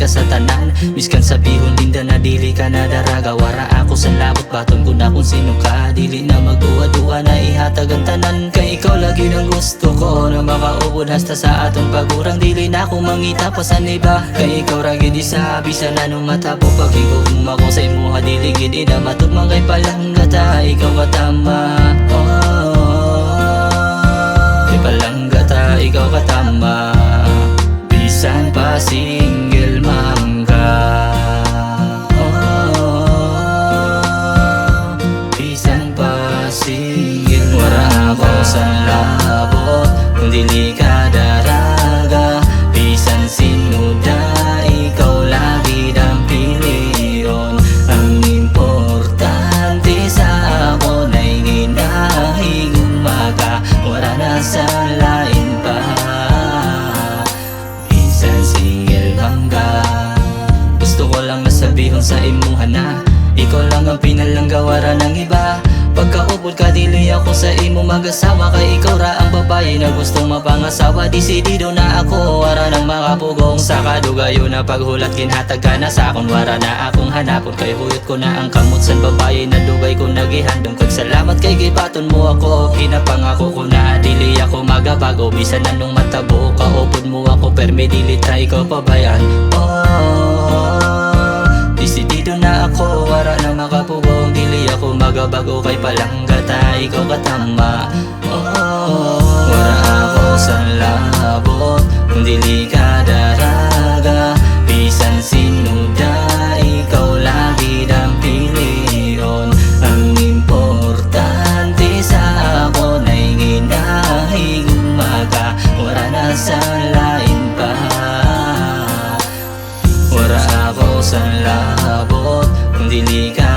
ka sa tanan. Miskan sabihon linda na dili ka na daraga. Wara ako sa labot baton ko na kung sino ka. Dili na magduwa-duwa na ihatag ang tanan. Kay ikaw lagi ng gusto ko na makaubod hasta sa atong pagurang. Dili na ako mangita pa sa iba. Kay ikaw ra gid isa bisan anong matabo. Pag ikaw ako sa imuha dili gid ina matugmang kay palanggata. Ikaw katama, kay palanggata ikaw katama. Bisan pa single man ka, bisan pa single. Wala ako sa labot kung dili ka daraga. Bisan sinuda ikaw lagi dang piliyon. Ang importante sa ako na'y ginahing umaga. Wala na sa lain pa, bisan single bangga. Gusto ko lang nasabihon sa imuha na ikaw lang ang pinalanggawaran ng iba. Pagkaubod ka dili ako sa imo mag-asawa. Kay ikaw ra ang babae na gustong mapangasawa. Desidido na ako, wara nang makapugong sa kadugayo na paghulat ginhatag ka na sa akon. Wara na akong hanapon kay huyot ko na ang kamot san babae na dugay ko nagihandong. Kag salamat kay gibaton mo ako, pinapangako ko na dili ako magabago. Bisan anong matabo kaupod mo ako, perme dili ta ikaw pabayan. Desidido na ako, wara na makapugong. Dili ako magabago kay palanggata ikaw katama. Wara ako sa labot kung dili ka daraga. Bisan sinuda ikaw lagi dang piliyon. Ang importante sa ako na'y ginahing umaga. Wara na sa lain pa, wara ako sa labot kung dili ka